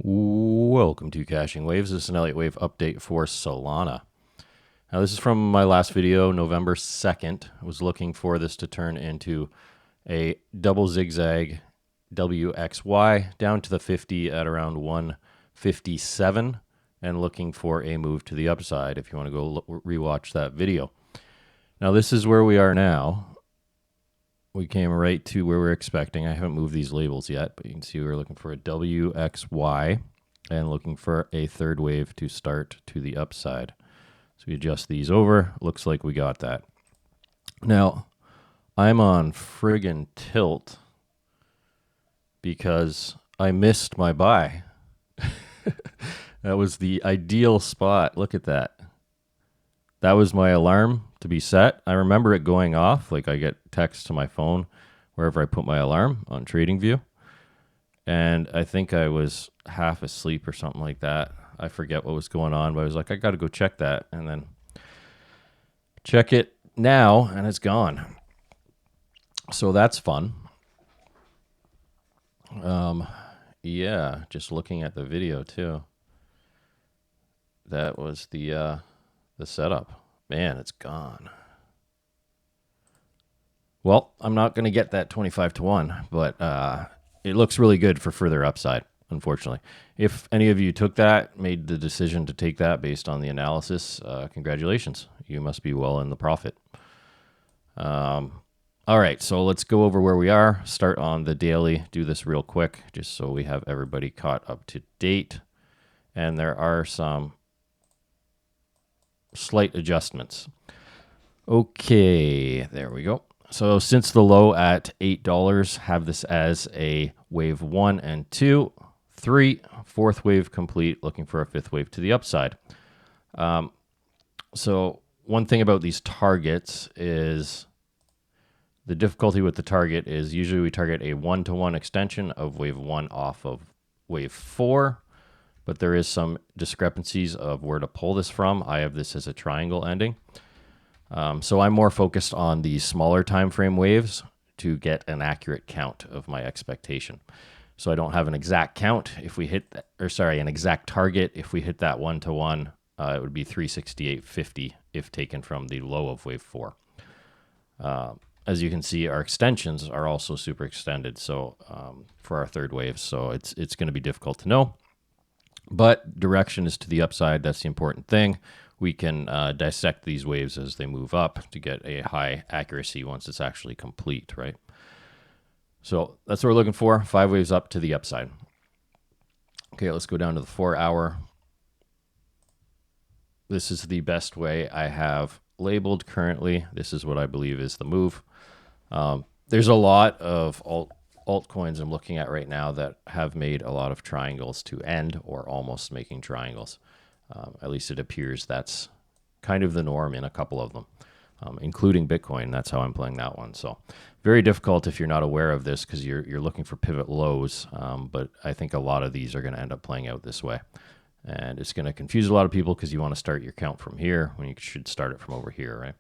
Welcome to Caching Waves. This is an Elliott Wave update for Solana. Now, this is from my last video, November 2nd. I was looking for this to turn into a double zigzag WXY down to the 50 at around 157 and looking for a move to the upside if you want to go rewatch that video. Now, this is where we are now. We came right to where we're expecting. I haven't moved these labels yet, but you can see we're looking for a WXY and looking for a third wave to start to the upside. So we adjust these over. Looks like we got that. Now, I'm on friggin' tilt because I missed my buy. That was the ideal spot. Look at that. That was my alarm to be set. I remember it going off. Like I get text to my phone wherever I put my alarm on TradingView. And I think I was half asleep or something like that. I forget what was going on, but I was like, I got to go check that. And then check it now, and it's gone. So that's fun. Yeah, just looking at the video too. That was the setup. Man, it's gone. Well, I'm not going to get that 25 to 1, but it looks really good for further upside, unfortunately. If any of you took that, made the decision to take that based on the analysis, congratulations. You must be well in the profit. All right, so let's go over where we are. Start on the daily. Do this real quick just so we have everybody caught up to date. And there are some slight adjustments. Okay, there we go. So since the low at $8, have this as a wave 1 and 2, 3, fourth wave complete, looking for a fifth wave to the upside. So one thing about these targets is the difficulty with the target is usually we target a 1-to-1 extension of wave 1 off of wave 4. But there is some discrepancies of where to pull this from. I have this as a triangle ending. So I'm more focused on the smaller time frame waves to get an accurate count of my expectation. So I don't have an exact count if we hit, an exact target. If we hit that 1-to-1, it would be 368.50 if taken from the low of wave 4. As you can see, our extensions are also super extended. So for our third wave, so it's going to be difficult to know. But direction is to the upside. That's the important thing. We can dissect these waves as they move up to get a high accuracy once it's actually complete, right? So that's what we're looking for, 5 waves up to the upside. Okay, let's go down to the 4-hour. This is the best way I have labeled currently. This is what I believe is the move. There's a lot of altcoins I'm looking at right now that have made a lot of triangles to end or almost making triangles. At least it appears that's kind of the norm in a couple of them, including Bitcoin. That's how I'm playing that one. So very difficult if you're not aware of this because you're looking for pivot lows. But I think a lot of these are going to end up playing out this way. And it's going to confuse a lot of people because you want to start your count from here when you should start it from over here, right?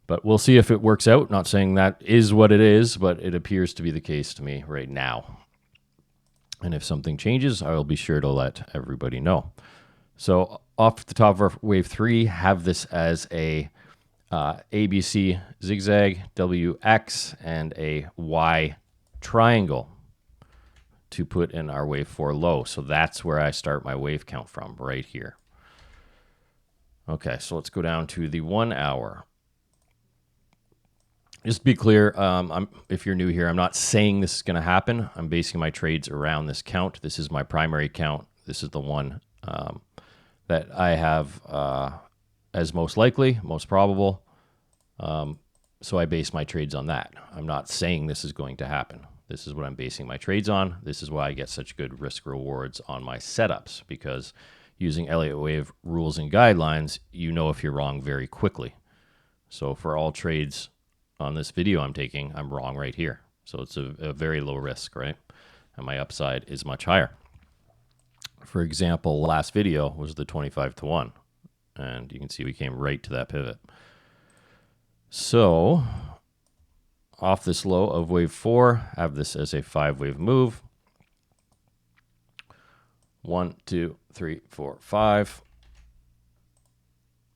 But we'll see if it works out. Not saying that is what it is, but it appears to be the case to me right now. And if something changes, I will be sure to let everybody know. So off the top of our wave 3, have this as a ABC zigzag, WX, and a Y triangle to put in our wave 4 low. So that's where I start my wave count from, right here. Okay, so let's go down to the 1 hour. Just to be clear, if you're new here, I'm not saying this is going to happen. I'm basing my trades around this count. This is my primary count. This is the one that I have as most likely, most probable. So I base my trades on that. I'm not saying this is going to happen. This is what I'm basing my trades on. This is why I get such good risk rewards on my setups, because using Elliott Wave rules and guidelines, you know if you're wrong very quickly. So for all trades on this video I'm taking, I'm wrong right here. So it's a very low risk, right? And my upside is much higher. For example, last video was the 25 to 1. And you can see we came right to that pivot. So off this low of wave 4, have this as a 5-wave move. 1, 2, 3, 4, 5.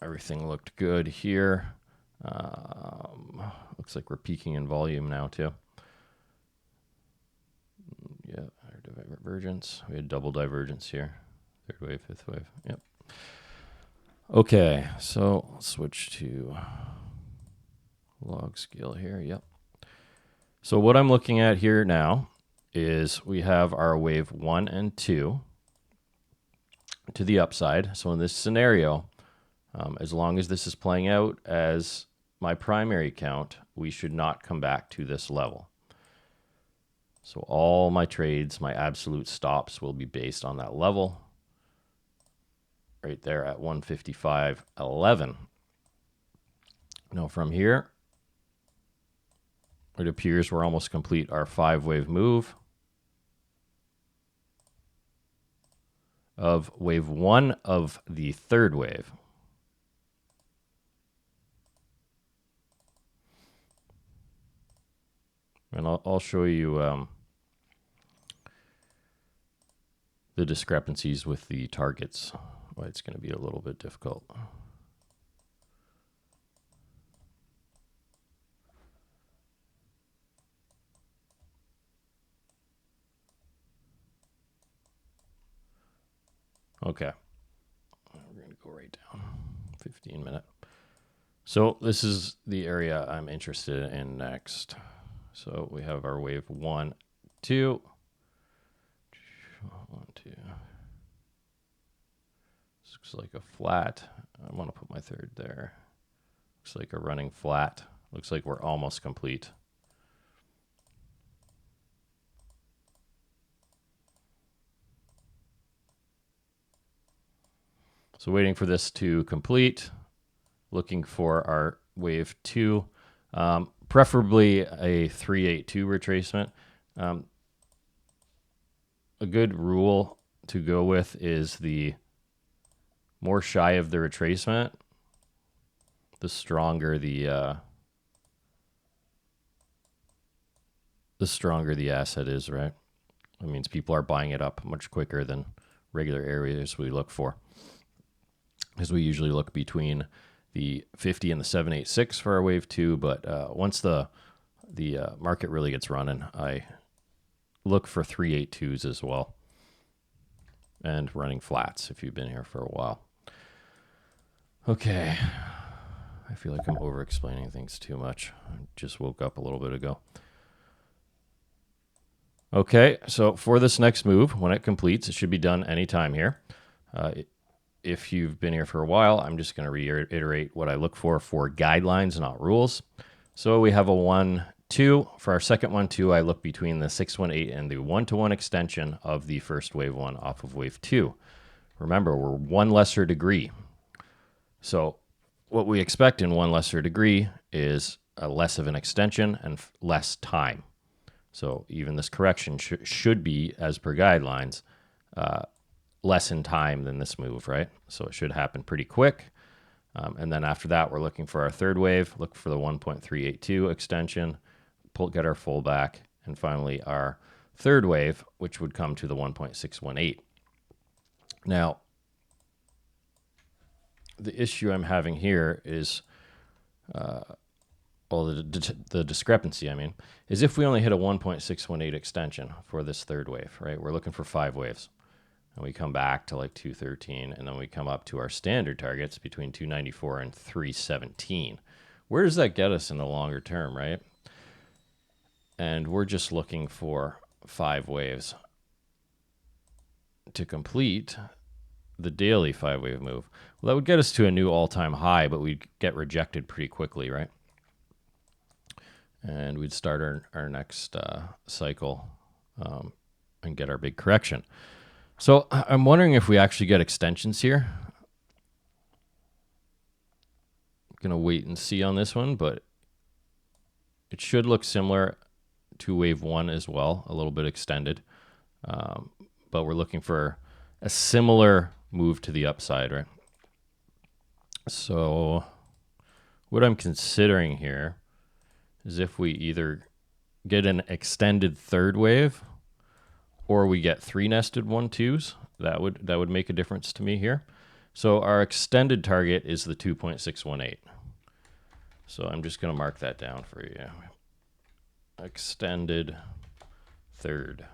Everything looked good here. Looks like we're peaking in volume now too. Yeah, divergence. We had double divergence here. Third wave, fifth wave. Yep. Okay, so I'll switch to log scale here. Yep. So what I'm looking at here now is we have our wave 1 and 2 to the upside. So in this scenario, as long as this is playing out as my primary count, we should not come back to this level. So all my trades, my absolute stops will be based on that level right there at 155.11. Now from here, it appears we're almost complete our 5-wave move of wave 1 of the third wave. And I'll show you the discrepancies with the targets, why it's going to be a little bit difficult. Okay, we're going to go right down, 15-minute. So this is the area I'm interested in next. So we have our wave 1, 2. 1, 2. This looks like a flat. I want to put my third there. Looks like a running flat. Looks like we're almost complete. So waiting for this to complete, looking for our wave 2, preferably a 382 retracement. A good rule to go with is the more shy of the retracement, the stronger the asset is, right? That means people are buying it up much quicker than regular areas we look for, because we usually look between the 50 and the 786 for our wave 2. But once the market really gets running, I look for 382s as well, and running flats if you've been here for a while. Okay, I feel like I'm over explaining things too much. I just woke up a little bit ago. Okay, so for this next move, when it completes, it should be done anytime here. If you've been here for a while, I'm just going to reiterate what I look for guidelines, not rules. So we have a 1, 2. For our second 1, 2, I look between the 618 and the 1-to-1 extension of the first wave 1 off of wave 2. Remember, we're one lesser degree. So what we expect in one lesser degree is a less of an extension and less time. So even this correction should be, as per guidelines, less in time than this move, right? So it should happen pretty quick. And then after that, we're looking for our third wave, look for the 1.382 extension, get our full back, and finally our third wave, which would come to the 1.618. Now, the issue I'm having here is, the discrepancy, is if we only hit a 1.618 extension for this third wave, right? We're looking for 5 waves. And we come back to like 213, and then we come up to our standard targets between 294 and 317. Where does that get us in the longer term, right? And we're just looking for 5 waves to complete the daily 5-wave move. Well, that would get us to a new all-time high, but we'd get rejected pretty quickly, right? And we'd start our next cycle and get our big correction. So I'm wondering if we actually get extensions here. I'm going to wait and see on this one, but it should look similar to wave 1 as well, a little bit extended. But we're looking for a similar move to the upside, right? So what I'm considering here is if we either get an extended third wave or we get 3 nested 1-2s, that would make a difference to me here. So our extended target is the 2.618. So I'm just going to mark that down for you. Extended third.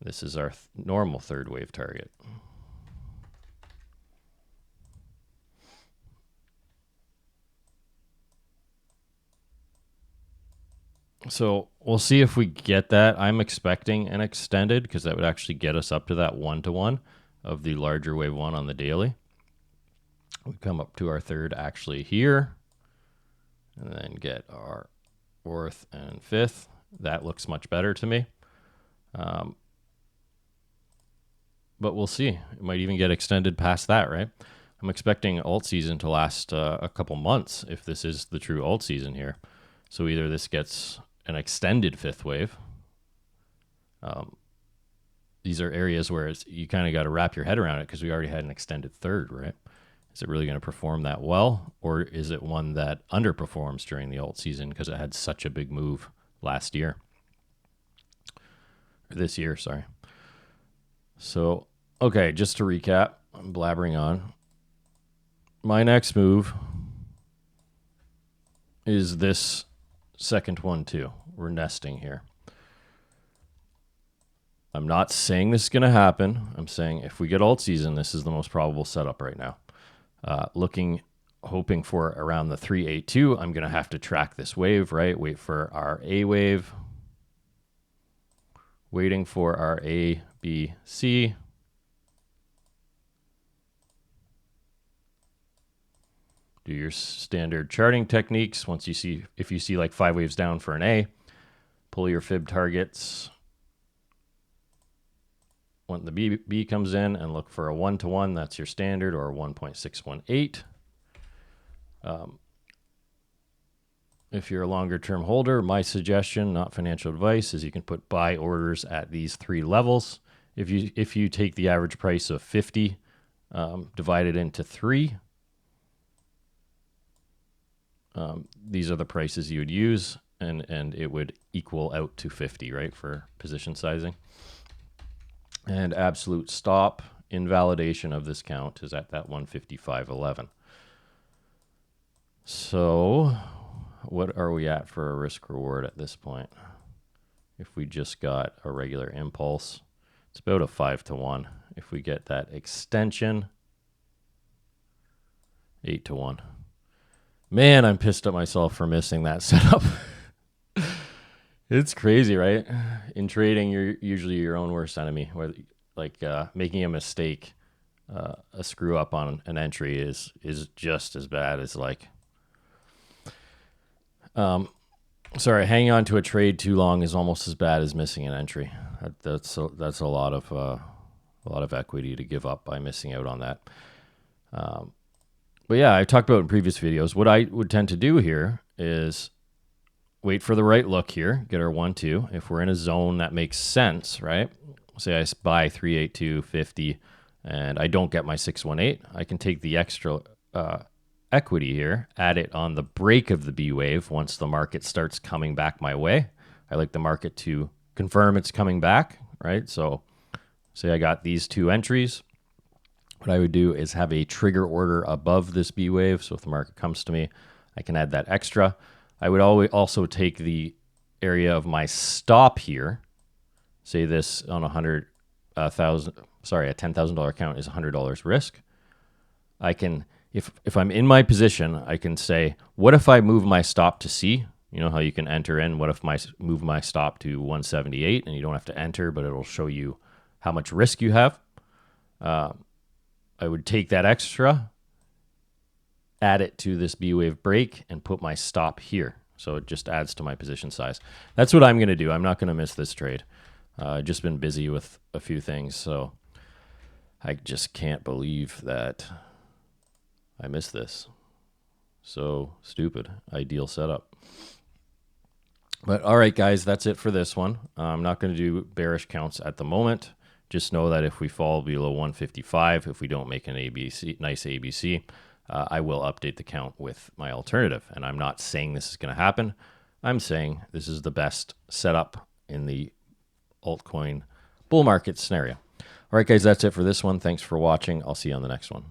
This is our normal third wave target. So we'll see if we get that. I'm expecting an extended because that would actually get us up to that 1-to-1 of the larger wave 1 on the daily. We come up to our third actually here and then get our fourth and fifth. That looks much better to me. But we'll see. It might even get extended past that, right? I'm expecting alt season to last a couple months if this is the true alt season here. So either this gets an extended fifth wave. These are areas where you kind of got to wrap your head around it because we already had an extended third, right? Is it really going to perform that well? Or is it one that underperforms during the alt season because it had such a big move last year? Or this year, sorry. So, okay, just to recap, I'm blabbering on. My next move is this second one too. We're nesting here. I'm not saying this is going to happen. I'm saying if we get alt season, this is the most probable setup right now. Hoping for around the 382. I'm going to have to track this wave, right? Wait for our A wave. Waiting for our A, B, C. Do your standard charting techniques. Once you see, if you see like 5 waves down for an A, pull your fib targets. When the B comes in, and look for a 1-to-1, that's your standard, or a 1.618. If you're a longer term holder, my suggestion, not financial advice, is you can put buy orders at these 3 levels. If you take the average price of 50, divided into 3, these are the prices you would use, and it would equal out to 50, right, for position sizing. And absolute stop invalidation of this count is at that 155.11. So what are we at for a risk reward at this point? If we just got a regular impulse, it's about a 5-to-1. If we get that extension, 8-to-1. Man, I'm pissed at myself for missing that setup. It's crazy, right? In trading, you're usually your own worst enemy. Where, like, making a mistake, a screw up on an entry is just as bad as like, hanging on to a trade too long is almost as bad as missing an entry. That's a lot of equity to give up by missing out on that. But yeah, I talked about in previous videos. What I would tend to do here is wait for the right look here, get our 1-2. If we're in a zone that makes sense, right? Say I buy 382.50 and I don't get my 618, I can take the extra equity here, add it on the break of the B wave once the market starts coming back my way. I like the market to confirm it's coming back, right? So say I got these 2 entries. What I would do is have a trigger order above this B wave. So if the market comes to me, I can add that extra. I would always also take the area of my stop here. Say this on a $10,000 account is $100 risk. I can, if I'm in my position, I can say, what if I move my stop to C? You know how you can enter in. What if I move my stop to 178 and you don't have to enter, but it'll show you how much risk you have. I would take that extra, add it to this B wave break, and put my stop here. So it just adds to my position size. That's what I'm going to do. I'm not going to miss this trade. I've just been busy with a few things, so I just can't believe that I missed this. So stupid. Ideal setup. But all right, guys, that's it for this one. I'm not going to do bearish counts at the moment. Just know that if we fall below 155, if we don't make an nice ABC, I will update the count with my alternative. And I'm not saying this is going to happen. I'm saying this is the best setup in the altcoin bull market scenario. All right, guys, that's it for this one. Thanks for watching. I'll see you on the next one.